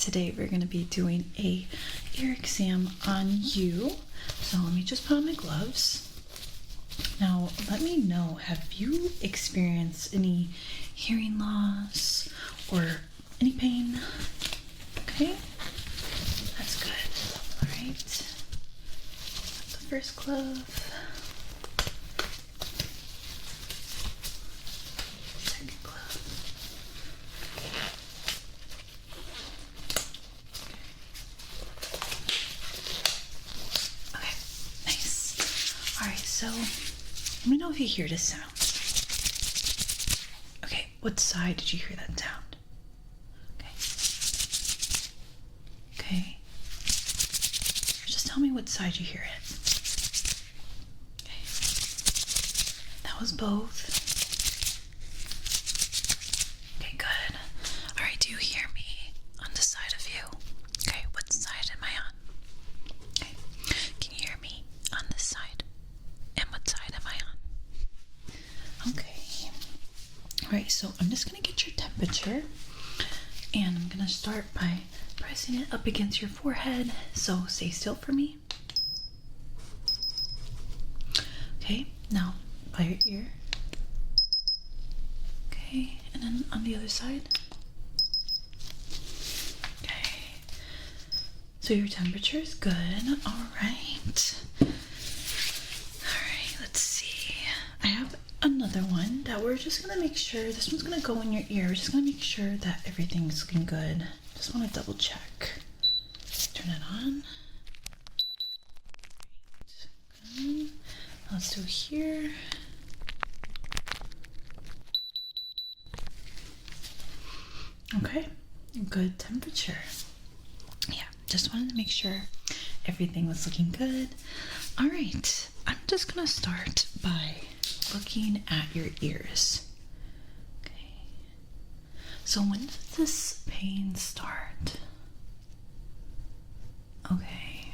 today we're going to be doing a ear exam on you. So let me just put on my gloves. Now let me know, have you experienced any hearing loss or any pain? Okay, that's good. All right, the first glove. Second glove. Okay, nice. All right, so let me know if you hear this sound. Okay, what side did you hear that sound? Okay. Just tell me what side you hear it. Okay. That was both. Okay, good. All right, do you hear me on the side of you? Okay, what side am I on? Okay. Can you hear me on this side? And what side am I on? Okay. All right, so I'm just gonna get your temperature, and I'm gonna start by pressing it up against your forehead, so stay still for me. Okay, now by your ear. Okay, and then on the other side. Okay, so your temperature is good. All right. All right, let's see. I have another one that we're just gonna make sure, this one's gonna go in your ear. We're just gonna make sure that everything's looking good. Just want to double check. Turn it on. Good. Let's do here. Okay, good temperature. Yeah, just wanted to make sure everything was looking good. All right, I'm just gonna start by looking at your ears. So when did this pain start? Okay,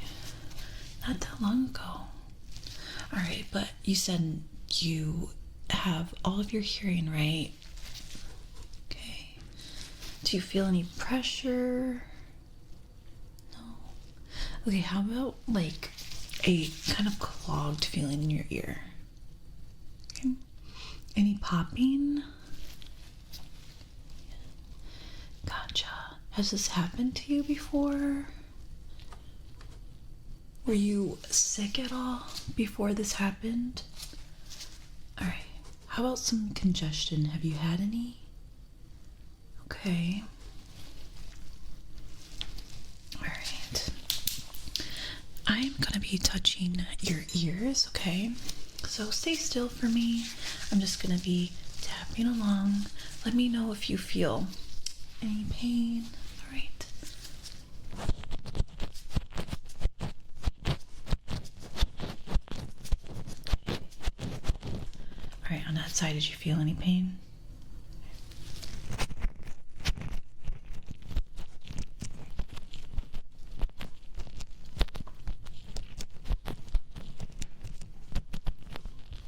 not that long ago. All right, but you said you have all of your hearing, right? Okay. Do you feel any pressure? No. Okay, how about like a kind of clogged feeling in your ear? Okay. Any popping? Gotcha. Has this happened to you before? Were you sick at all before this happened? Alright. How about some congestion? Have you had any? Okay. Alright. I'm gonna be touching your ears, okay? So stay still for me. I'm just gonna be tapping along. Let me know if you feel any pain. All right. All right, on that side, did you feel any pain?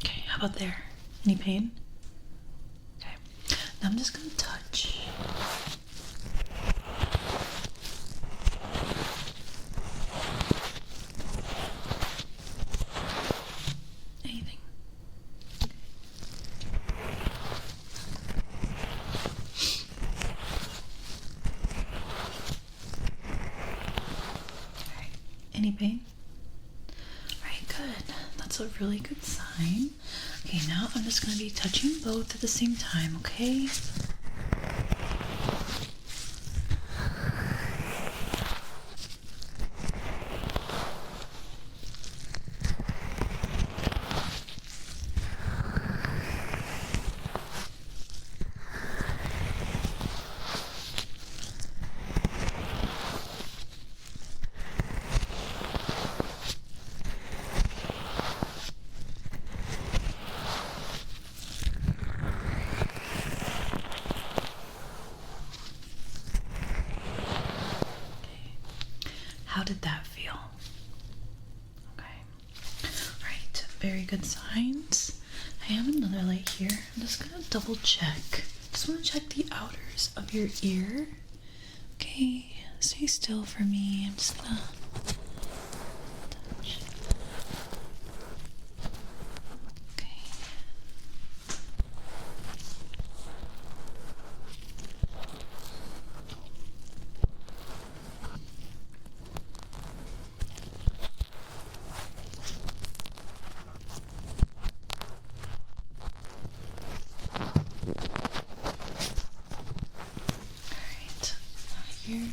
Okay, how about there? Any pain? Okay. Now I'm just gonna touch. Any pain? Alright, good. That's a really good sign. Okay, now I'm just going to be touching both at the same time, okay? How did that feel? Okay. Alright, very good signs. I have another light here. I'm just gonna double check. Just wanna check the outers of your ear. Okay, stay still for me. I'm just gonna touch. Okay. Alright, here.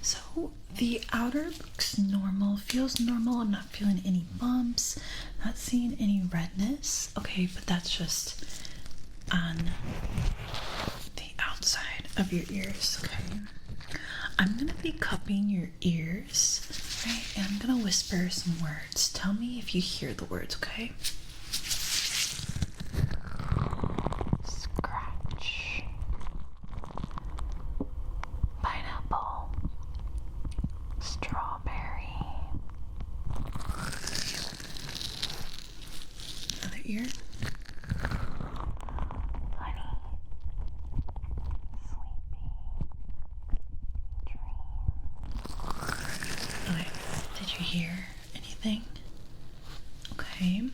So the outer looks normal, feels normal. I'm not feeling any bumps, not seeing any redness. Okay, but that's just on the outside of your ears. Okay, I'm gonna be cupping your ears, right? And I'm gonna whisper some words. Tell me if you hear the words, okay? Scratch. Pineapple. Strawberry. Another ear. Honey. Sleepy. Dream. Okay. Did you hear anything? Okay.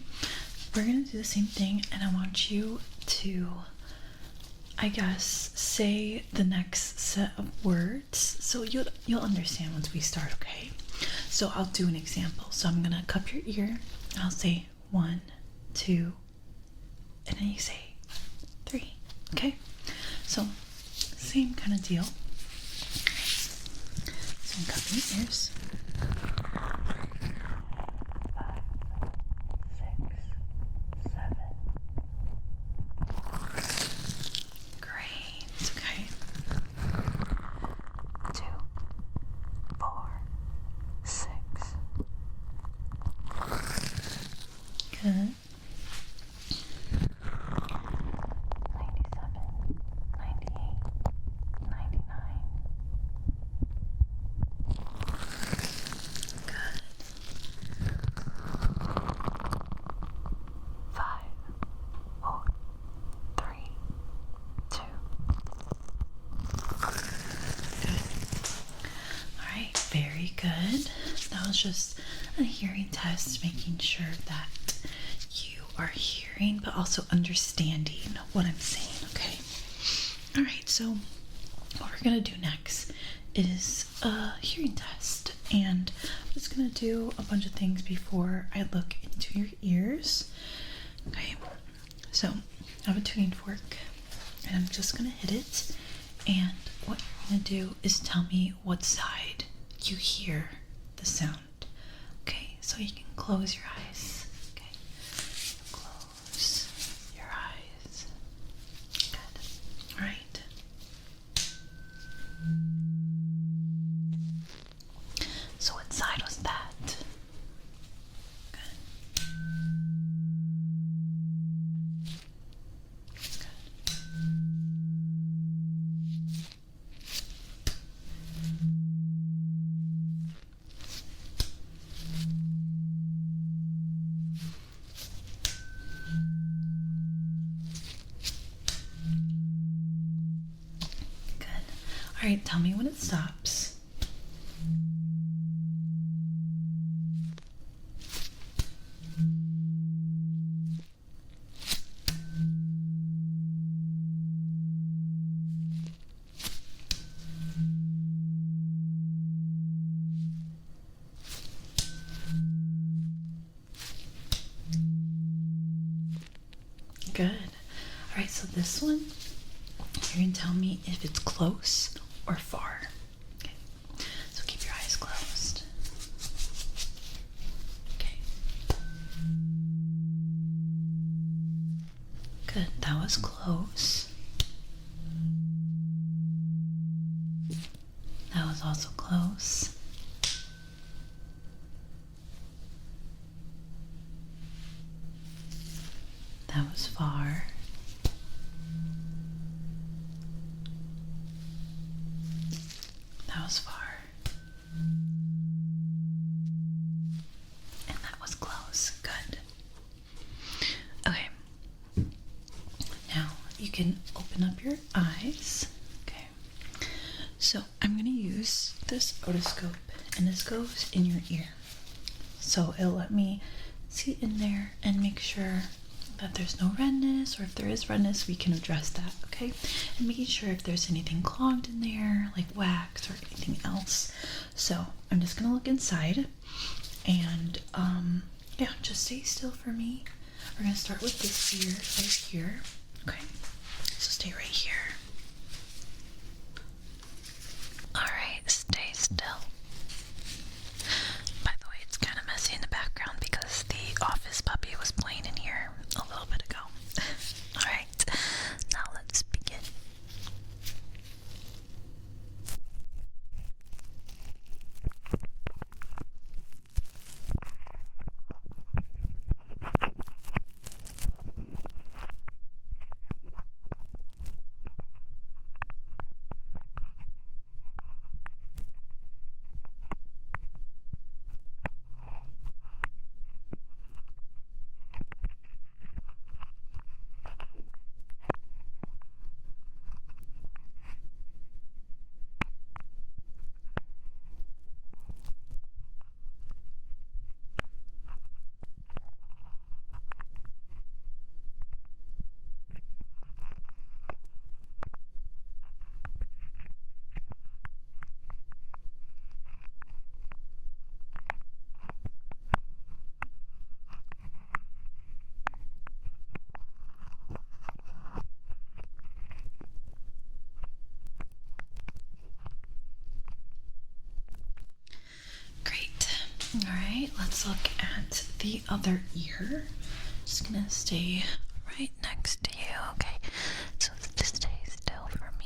We're gonna do the same thing, and I want you to, I guess, say the next set of words so you'll understand once we start. Okay, so I'll do an example. So I'm gonna cup your ear. I'll say 1, 2, and then you say 3. Okay, so same kind of deal. So I'm cupping your ears. 5, 6, 7. Great. Okay. 2, 4, 6. Good. 97, 98, 99. Good. 5, 4, 3, 2. Good. All right, very good. That was just a hearing test, making sure that you are hearing but also understanding what I'm saying, okay? All right, so what we're gonna do next is a hearing test, and I'm just gonna do a bunch of things before I look into your ears. Okay, so I have a tuning fork, and I'm just gonna hit it, and what you're gonna do is tell me what side you hear the sound. Okay, so you can close your eyes. Okay, close your eyes. Good. All right. So what side was that? Good. Good. All right, tell me when it stops. Good. All right, so this one, you're gonna tell me if it's close or far. Okay, so keep your eyes closed. Okay. Good, that was close. That was also close. That was far. That was far. And that was close. Good. Okay. Now you can open up your eyes. Okay. So I'm going to use this otoscope, and this goes in your ear. So it'll let me see in there and make sure that there's no redness, or if there is redness, we can address that, okay? And making sure if there's anything clogged in there, like wax or anything else. So I'm just gonna look inside, and yeah, just stay still for me. We're gonna start with this ear right here, okay? So stay right here. Alright, stay still. By the way, it's kind of messy in the background because the office puppy was playing in here a little bit ago. Alright, now let's begin. Alright, let's look at the other ear. Just gonna stay right next to you, okay? So just stay still for me.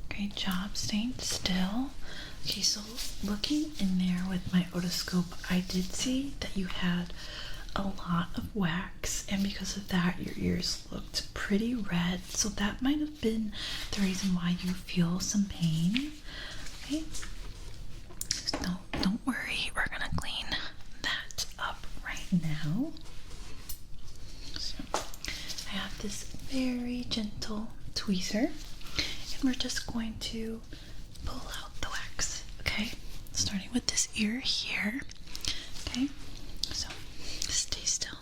Great job staying still. Okay, so looking in there with my otoscope, I did see that you had a lot of wax, and because of that, your ears looked pretty red. So that might have been the reason why you feel some pain. Okay, so don't worry, we're gonna clean that up right now. So I have this very gentle tweezer, and we're just going to pull out the wax, okay? Starting with this ear here, okay? So stay still.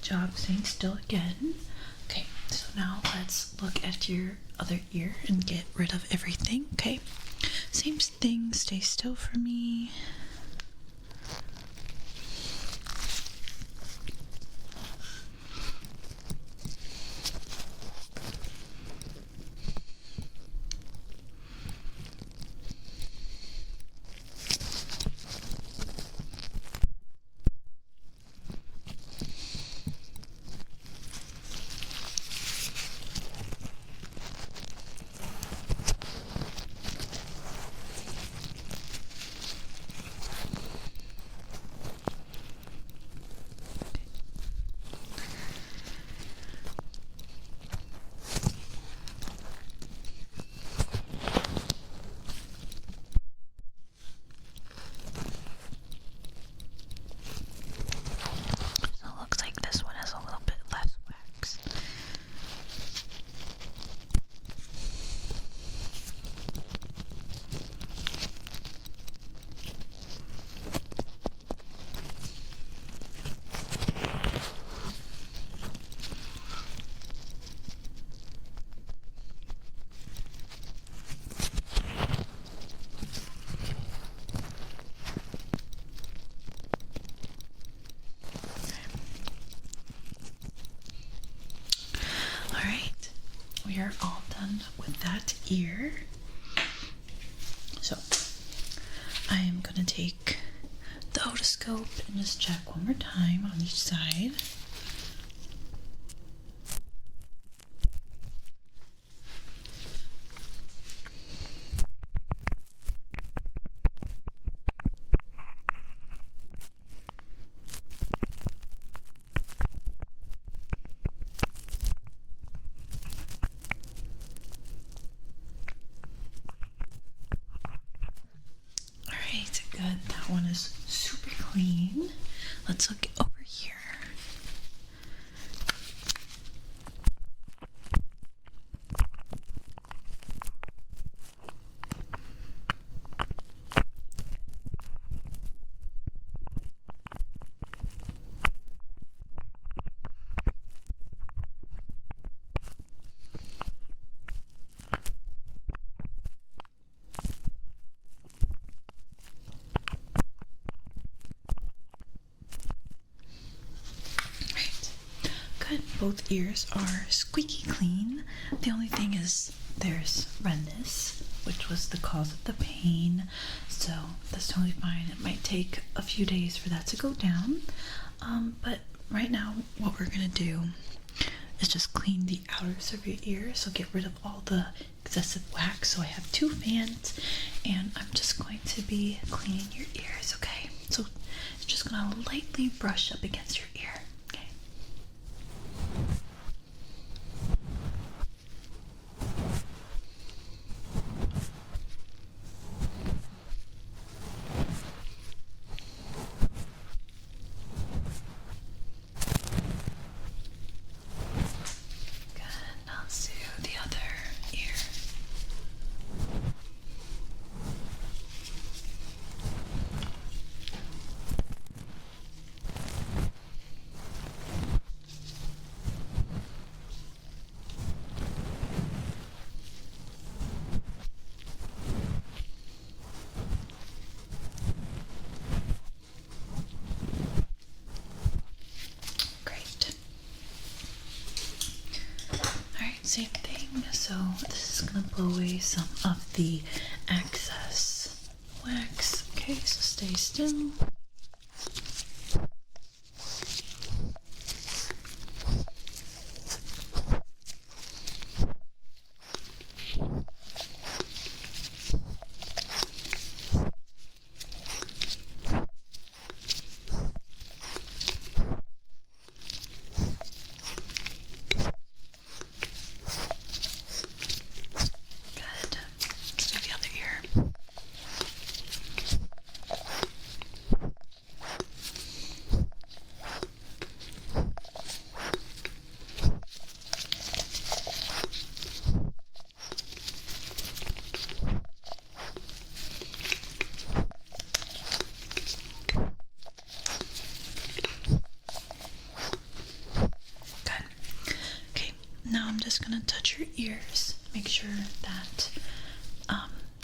job staying still again. Okay, so now let's look at your other ear and get rid of everything, okay? Same thing, stay still for me. So it looks like this one has a little bit less wax. Alright, we are all done with that ear. So, I am going to take the otoscope and just check one more time on each side. Alright, good. That one is super clean. Let's look over here. Good. Both ears are squeaky clean. The only thing is there's redness, which was the cause of the pain. So that's totally fine. It might take a few days for that to go down. But right now, what we're gonna do is just clean the outers of your ear. So get rid of all the excessive wax. So I have 2 fans, and I'm just going to be cleaning your ears. Okay. So it's just gonna lightly brush up against your ear. Same thing, so this is gonna blow away some of the excess wax. Okay, so stay still. just gonna touch your ears. Make sure that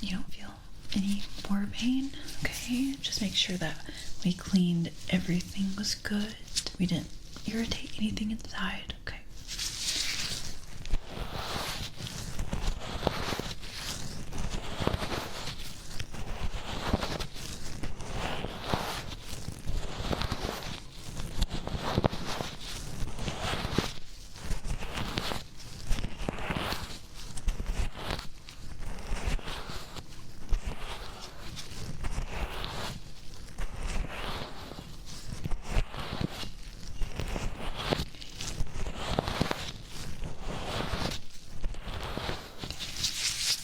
you don't feel any more pain. Okay, just make sure that we cleaned everything was good. We didn't irritate anything inside. Okay.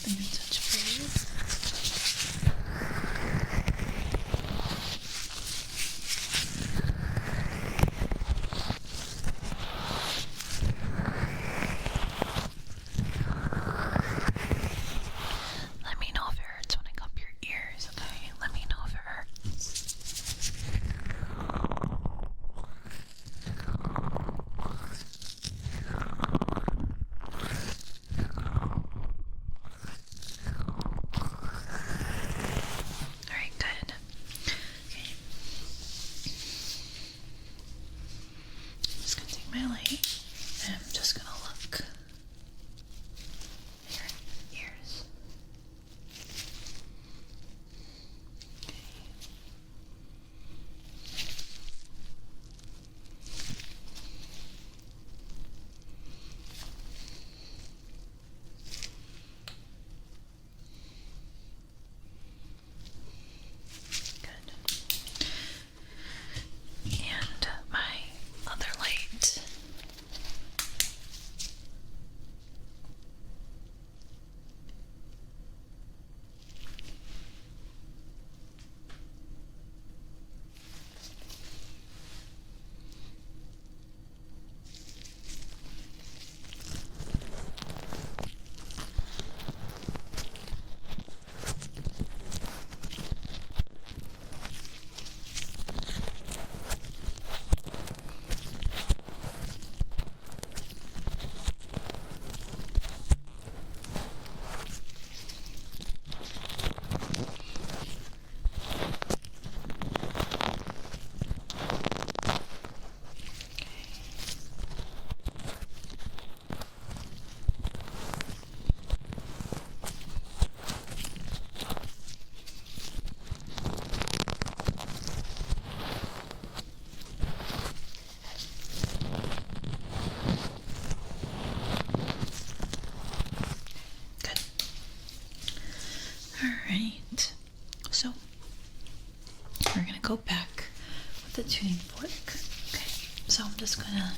Let me touch for you. Let me know if it hurts when I cup your ears, okay? Let me know if it hurts. Alright, good. Okay. I'm just gonna take my light and I'm just gonna look at your ears. Okay. Good. And my other light. Good. Alright. So we're gonna go back with the tuning fork. Okay. So I'm just gonna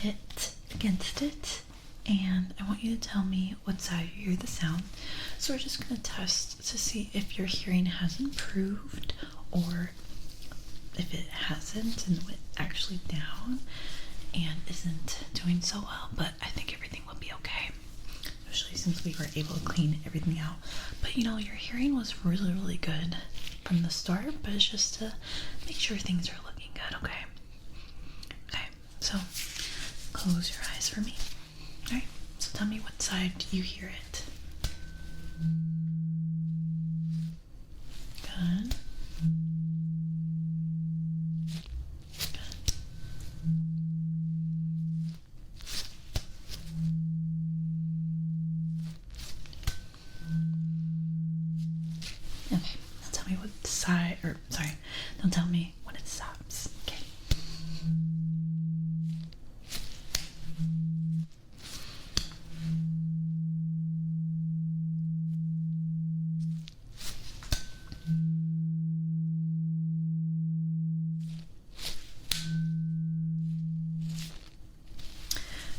hit against it and I want you to tell me what side you hear the sound. So we're just gonna test to see if your hearing has improved or if it hasn't and went actually down and isn't doing so well, but I think everything will be okay, especially since we were able to clean everything out. But you know, your hearing was really, really good from the start, but it's just to make sure things are looking good, okay? Okay, so close your eyes for me. Alright, so tell me what side do you hear it? Good. Okay, now tell me what side, or sorry, don't tell me when it stops. Okay.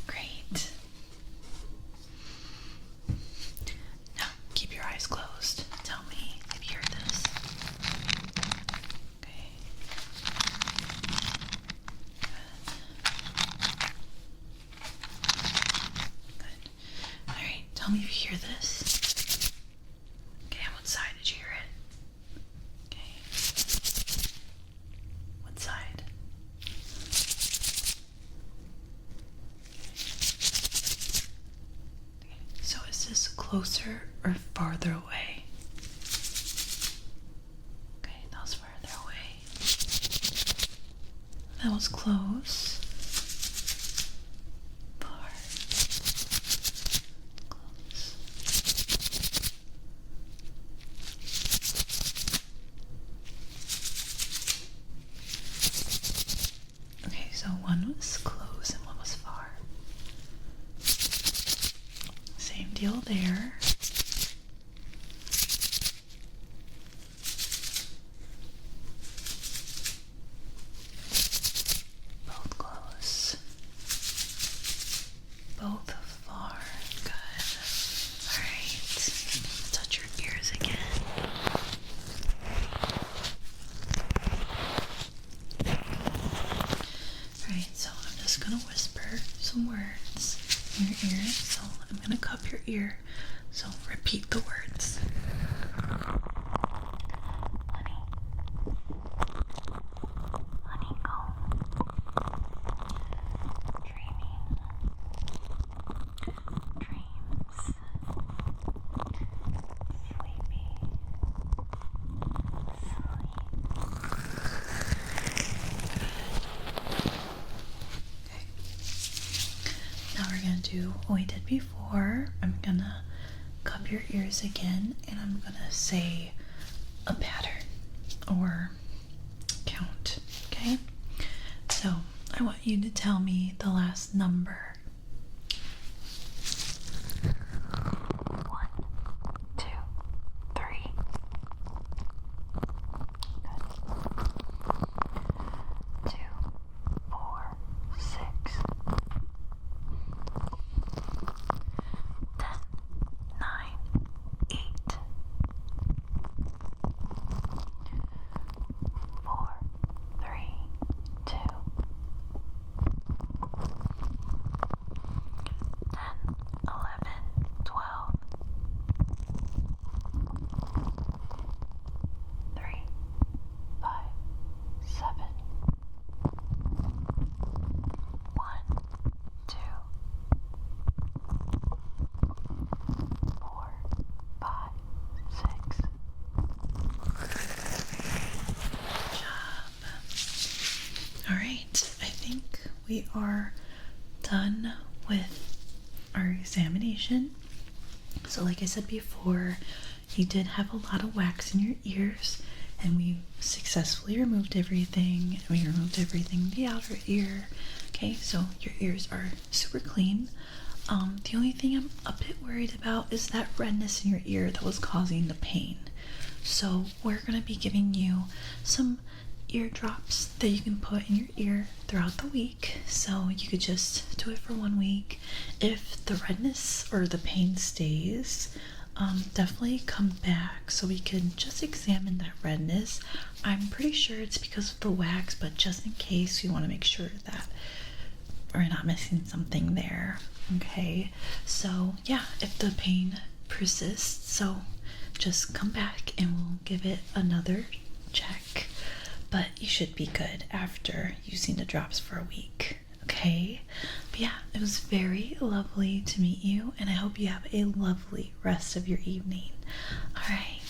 Great. Now keep your eyes closed. Tell me if you hear this. Okay. closer or farther away? Okay, that was farther away. That was close. Far. Close. Okay, so one was close and one was far. Same deal there. Both close. Both far. Good. Alright. Touch your ears again. Alright, so I'm just gonna whisper some words in your ear. So I'm gonna cup your ear. So repeat the words. Honey. Honeycomb. Dreaming. Dreams. Sleepy. Sleep. Okay. Now we're gonna do what we did before. I'm gonna cup your ears again, and I'm gonna say a pattern or count. Okay? So I want you to tell me the last number. 1, 2, 3. Good. 2, 4, 6. 10, 9, 8. 4, 3, 2. 10, 11, 12. 3, 5, 7. 1, 2, 4, 5, 6. Good job. All right, I think we are done with our examination. So like I said before, you did have a lot of wax in your ears, and we successfully removed everything. We removed everything in the outer ear. Okay, so your ears are super clean. The only thing I'm a bit worried about is that redness in your ear that was causing the pain. So we're gonna be giving you some ear drops that you can put in your ear throughout the week. So you could just do it for 1 week. If the redness or the pain stays, definitely come back so we can just examine that redness. I'm pretty sure it's because of the wax, but just in case, we want to make sure that we're not missing something there. Okay, so yeah, if the pain persists, so just come back and we'll give it another check. But you should be good after using the drops for a week. Okay, but yeah, it was very lovely to meet you, and I hope you have a lovely rest of your evening. All right.